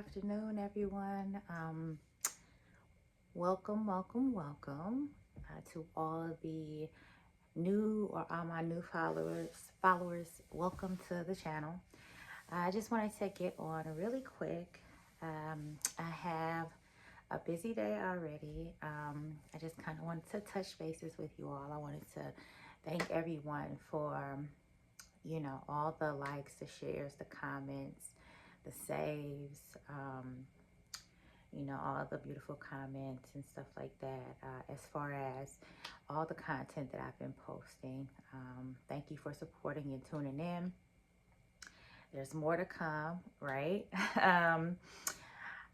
afternoon, everyone. Welcome to all of the new or all my new followers. Welcome to the channel. I just wanted to get on really quick. I have a busy day already. I just kind of wanted to touch bases with you all. I wanted to thank everyone for, all the likes, the shares, the comments, the saves, all the beautiful comments and stuff like that, as far as all the content that I've been posting. Thank you for supporting and tuning in. There's more to come, right?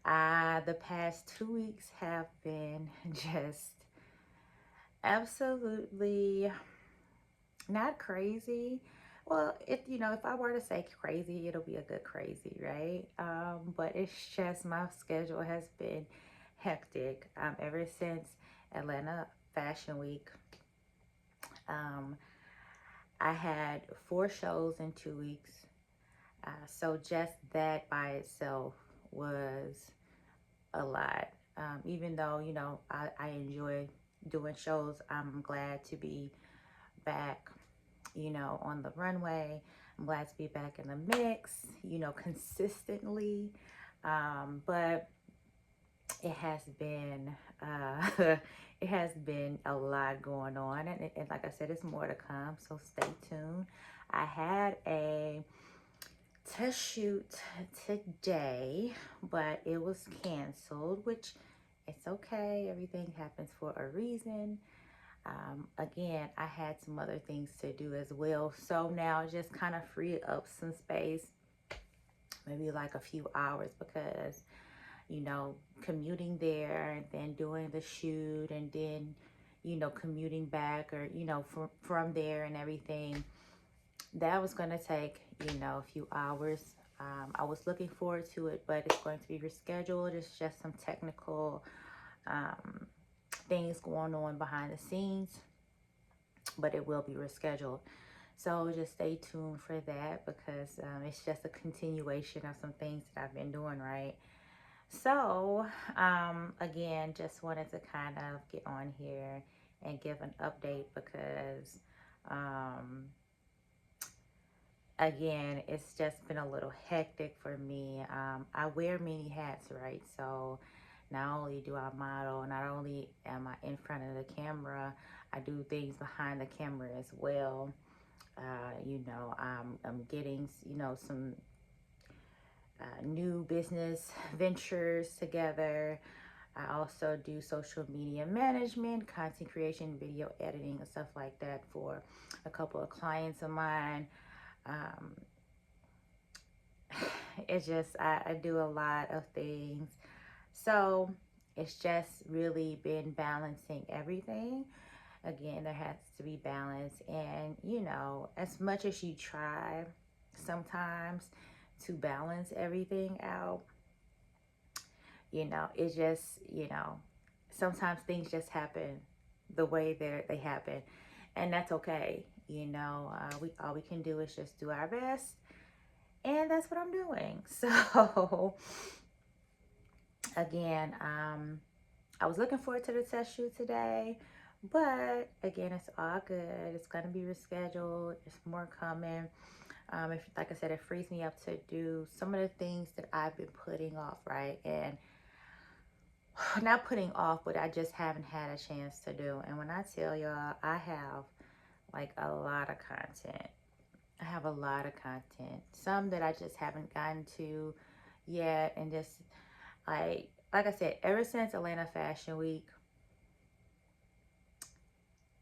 The past 2 weeks have been just absolutely not crazy. Well, if I were to say crazy, it'll be a good crazy, right? But it's just my schedule has been hectic ever since Atlanta Fashion Week. I had 4 shows in 2 weeks. So just that by itself was a lot. Even though, I enjoy doing shows, I'm glad to be back, on the runway. I'm glad to be back in the mix, consistently. But it has been, it has been a lot going on. And like I said, it's more to come. So stay tuned. I had a test shoot today, but it was canceled, which it's okay. Everything happens for a reason. Again, I had some other things to do as well. So now just kind of free up some space, maybe like a few hours, because, commuting there and then doing the shoot and then, commuting back or, from there and everything, that was going to take, a few hours. I was looking forward to it, but it's going to be rescheduled. It's just some technical things going on behind the scenes, but it will be rescheduled. So just stay tuned for that, because it's just a continuation of some things that I've been doing, right? So again, just wanted to kind of get on here and give an update, because again, it's just been a little hectic for me. I wear many hats, right? So not only do I model, not only am I in front of the camera, I do things behind the camera as well. I'm getting, some new business ventures together. I also do social media management, content creation, video editing, and stuff like that for a couple of clients of mine. It's just, I do a lot of things. So it's just really been balancing everything. Again, there has to be balance. And, as much as you try sometimes to balance everything out, it's just, sometimes things just happen the way they happen. And that's okay. All we can do is just do our best. And that's what I'm doing. So again, I was looking forward to the test shoot today, but again, it's all good. It's going to be rescheduled. There's more coming. Like I said, it frees me up to do some of the things that I've been putting off, right? And not putting off, but I just haven't had a chance to do. And when I tell y'all, I have like a lot of content. I have a lot of content. Some that I just haven't gotten to yet. And just like I said, ever since Atlanta Fashion Week,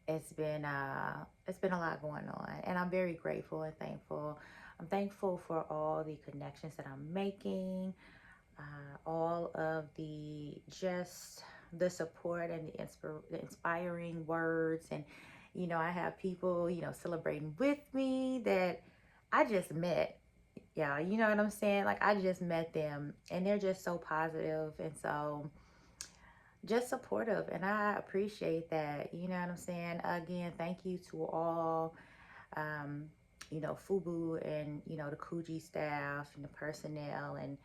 it's been a lot going on, and I'm very grateful and thankful. I'm thankful for all the connections that I'm making, all of the support and the inspiring words, and I have people celebrating with me that I just met. Yeah, you know what I'm saying? Like, I just met them, and they're just so positive and so just supportive, and I appreciate that. You know what I'm saying? Again, thank you to all, FUBU and the COOGI staff and the personnel, and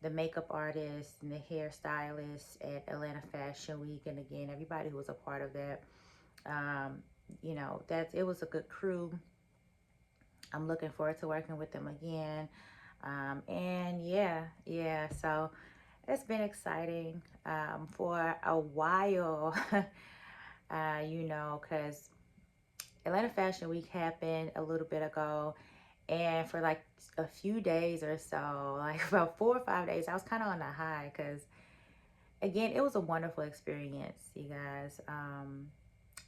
the makeup artists and the hairstylists at Atlanta Fashion Week, and again, everybody who was a part of that. You know, it was a good crew. I'm looking forward to working with them again. And yeah, so it's been exciting for a while, you know, because Atlanta Fashion Week happened a little bit ago, and for like a few days or so, like about 4 or 5 days, I was kind of on a high because, again, it was a wonderful experience, you guys.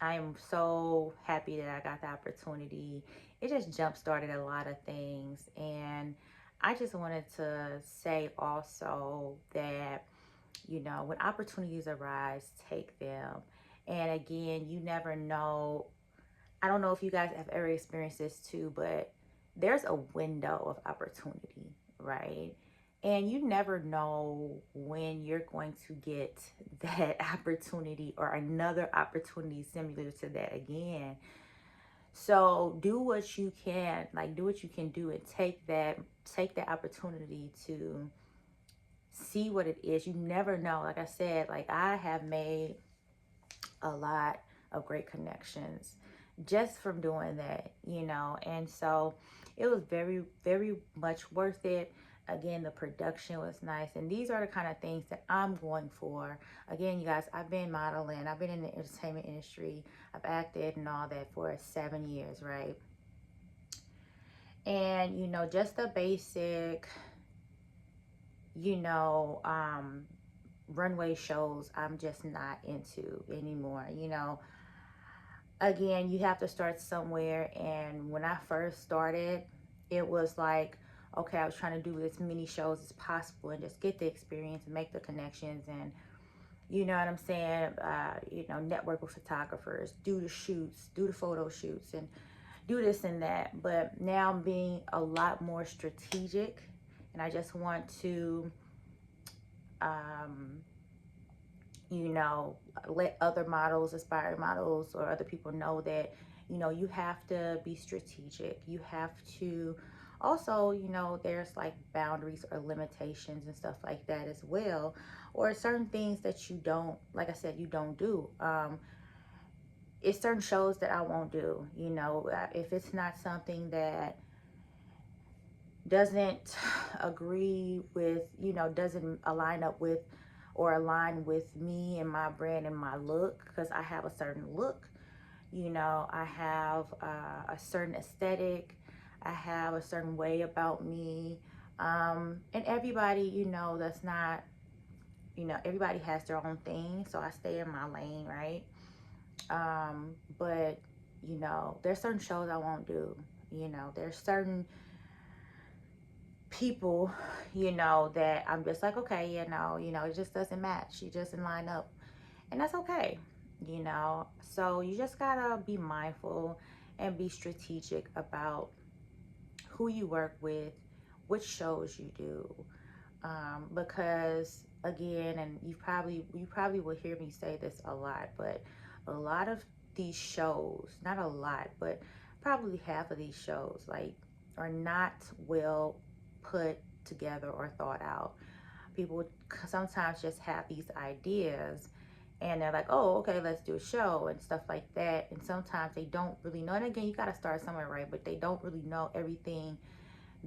I am so happy that I got the opportunity. It just jump started a lot of things, and I just wanted to say also that, you know, when opportunities arise, take them. And again, you never know. I don't know if you guys have ever experienced this too, but there's a window of opportunity, right? And you never know when you're going to get that opportunity or another opportunity similar to that again. So do what you can, like do what you can do, and take that opportunity to see what it is. You never know. Like I said, like I have made a lot of great connections just from doing that, you know. And so it was very, very much worth it. Again, the production was nice, and these are the kind of things that I'm going for. Again, you guys, I've been modeling, I've been in the entertainment industry, I've acted and all that for 7 years, right? And you know, just the basic, you know, runway shows I'm just not into anymore, you know. Again, you have to start somewhere, and when I first started, it was like, okay, I was trying to do as many shows as possible and just get the experience and make the connections, and you know what I'm saying, you know, network with photographers, do the shoots, do the photo shoots, and do this and that. But now I'm being a lot more strategic, and I just want to um, you know, let other models, aspiring models, or other people know that, you know, you have to be strategic. You have to also, you know, there's like boundaries or limitations and stuff like that as well, or certain things that you don't, like I said, you don't do. It's certain shows that I won't do, you know, if it's not something that doesn't agree with, you know, doesn't align up with or align with me and my brand and my look, because I have a certain look, you know, I have a certain aesthetic, I have a certain way about me, and everybody, you know, that's not, you know, everybody has their own thing, so I stay in my lane, right? But you know, there's certain shows I won't do, you know, there's certain people, you know, that I'm just like, okay, you know, it just doesn't match. It doesn't line up. And that's okay, you know. So you just gotta be mindful and be strategic about who you work with, which shows you do. Because again, and you probably will hear me say this a lot, but a lot of these shows, not a lot, but probably half of these shows, like, are not well put together or thought out. People sometimes just have these ideas, and they're like, oh, okay, let's do a show and stuff like that. And sometimes they don't really know. And again, you got to start somewhere, right? But they don't really know everything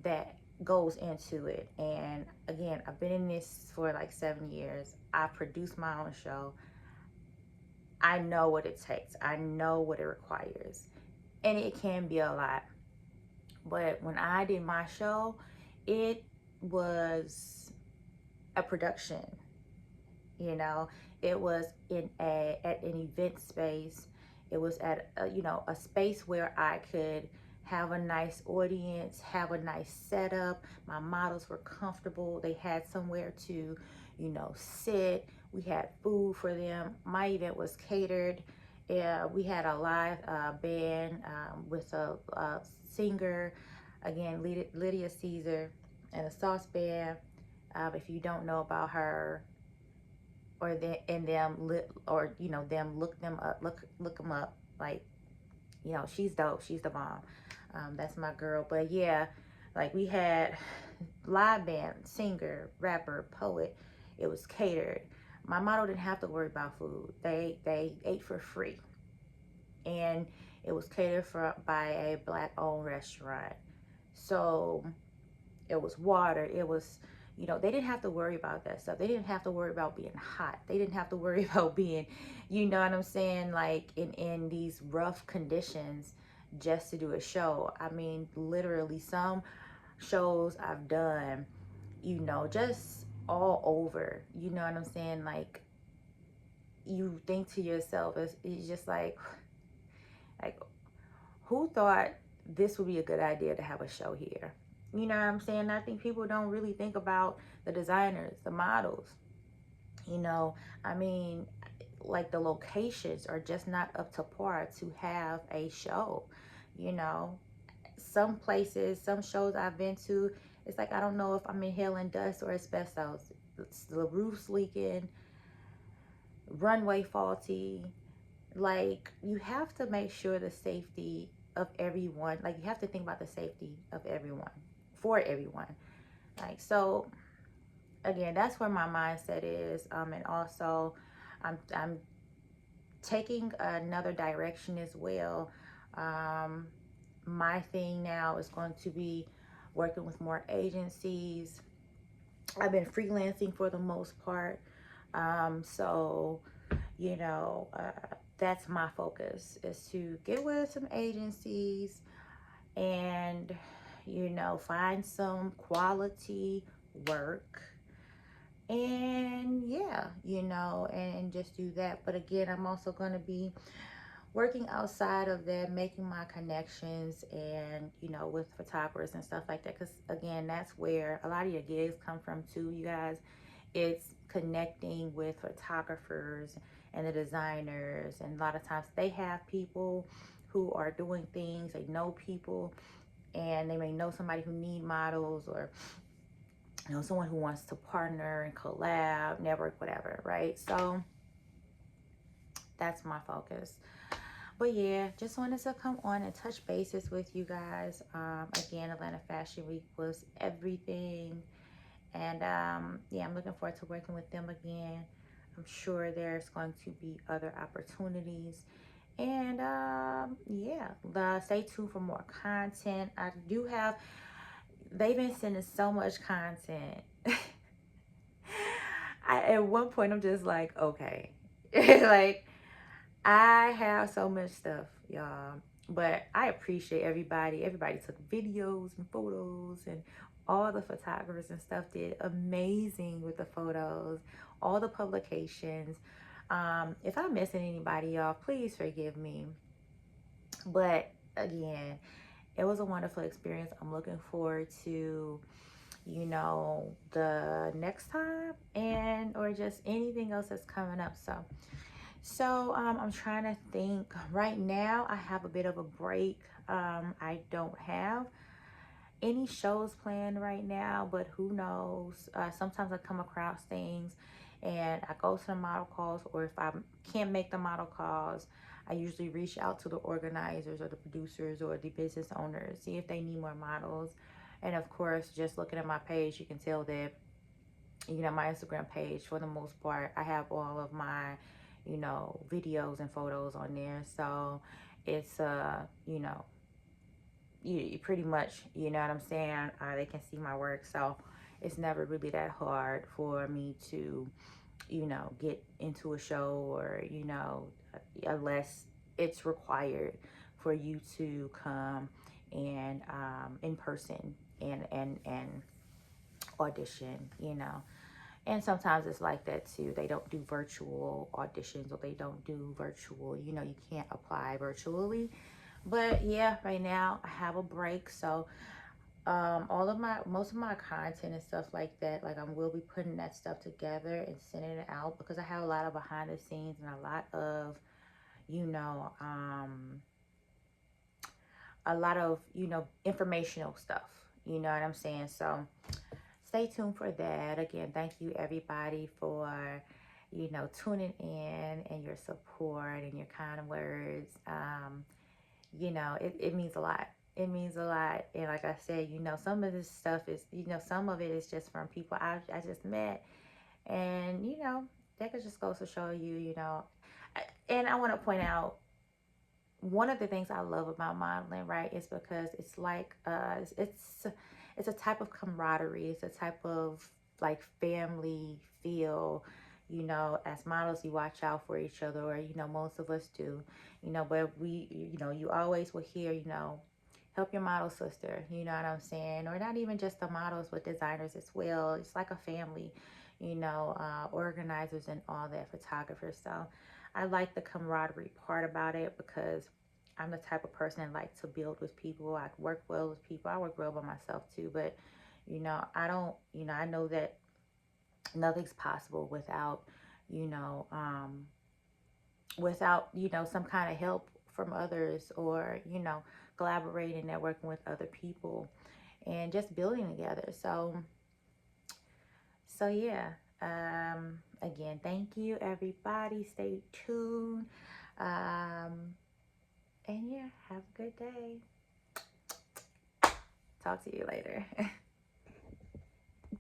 that goes into it. And again, I've been in this for like 7 years. I produce my own show. I know what it takes. I know what it requires. And it can be a lot. But when I did my show, it was a production, you know. It was in at an event space. It was at a, you know, a space where I could have a nice audience, have a nice setup. My models were comfortable. They had somewhere to, you know, sit. We had food for them. My event was catered. Yeah, we had a live band with a singer, again, Lydia Caesar, and a sauce band. If you don't know about her, or or you know them, look them up, look them up. Like, you know, she's dope. She's the bomb. That's my girl. But yeah, like we had live band, singer, rapper, poet. It was catered. My model didn't have to worry about food. They ate for free, and it was catered for by a Black-owned restaurant. So it was water. It was, you know, they didn't have to worry about that stuff. They didn't have to worry about being hot. They didn't have to worry about being, you know what I'm saying, like in these rough conditions just to do a show. I mean, literally some shows I've done, you know, just all over, you know what I'm saying? Like, you think to yourself, it's just like, who thought this would be a good idea to have a show here? You know what I'm saying? I think people don't really think about the designers, the models. You know, I mean, like the locations are just not up to par to have a show. You know, some places, some shows I've been to, it's like I don't know if I'm inhaling dust or asbestos. The roof's leaking, runway faulty. Like, you have to make sure the safety of everyone, like you have to think about the safety of everyone, for everyone. Like, so again, that's where my mindset is. And also I'm taking another direction as well. My thing now is going to be working with more agencies. I've been freelancing for the most part. So, you know, that's my focus, is to get with some agencies and, you know, find some quality work. And yeah, you know, and just do that. But again, I'm also going to be working outside of that, making my connections and, you know, with photographers and stuff like that. Because again, that's where a lot of your gigs come from too, you guys. It's connecting with photographers and the designers, and a lot of times they have people who are doing things, they know people, and they may know somebody who need models, or you know, someone who wants to partner and collab, network, whatever, right? So that's my focus. But yeah, just wanted to come on and touch bases with you guys. Again, Atlanta Fashion Week was everything. And yeah, I'm looking forward to working with them again. I'm sure there's going to be other opportunities. And yeah, stay tuned for more content. I do have, they've been sending so much content. At one point, I'm just like, okay. Like, I have so much stuff, y'all. But I appreciate everybody. Everybody took videos and photos, and all the photographers and stuff did amazing with the photos, all the publications. If I'm missing anybody, y'all, please forgive me. But again, it was a wonderful experience. I'm looking forward to, you know, the next time, and or just anything else that's coming up. So I'm trying to think. Right now, I have a bit of a break. I don't have any shows planned right now, but who knows? Sometimes I come across things and I go to the model calls, or if I can't make the model calls, I usually reach out to the organizers or the producers or the business owners, see if they need more models. And of course, just looking at my page, you can tell that, you know, my Instagram page, for the most part, I have all of my, you know, videos and photos on there. So it's, you know, you pretty much, you know what I'm saying, they can see my work. So it's never really that hard for me to, you know, get into a show, or, you know, unless it's required for you to come and in person and audition, you know. And sometimes it's like that too. They don't do virtual auditions, or they don't do virtual, you know, you can't apply virtually. But yeah, right now I have a break. So most of my content and stuff like that, like, I will be putting that stuff together and sending it out, because I have a lot of behind the scenes and a lot of, you know, informational stuff, you know what I'm saying? So stay tuned for that. Again, thank you everybody for, you know, tuning in, and your support and your kind words. You know, it means a lot. it means a lot. And like I said, you know, some of this stuff is, you know, some of it is just from people I just met. And, you know, that could just goes to show you, you know. And I want to point out, one of the things I love about modeling, right, is because it's like it's a type of camaraderie. It's a type of like family feel. You know, as models, you watch out for each other, or you know, most of us do. You know, but we, you know, you always will hear, you know, help your model sister. You know what I'm saying? Or not even just the models, but designers as well. It's like a family. You know, organizers and all that, photographers. So I like the camaraderie part about it, because I'm the type of person that like to build with people. I work well with people. I work well by myself too, but you know, I don't, you know, I know that nothing's possible without, you know, without, you know, some kind of help from others, or, you know, collaborating, networking with other people, and just building together. So yeah. Again, thank you everybody. Stay tuned. And yeah, have a good day. Talk to you later.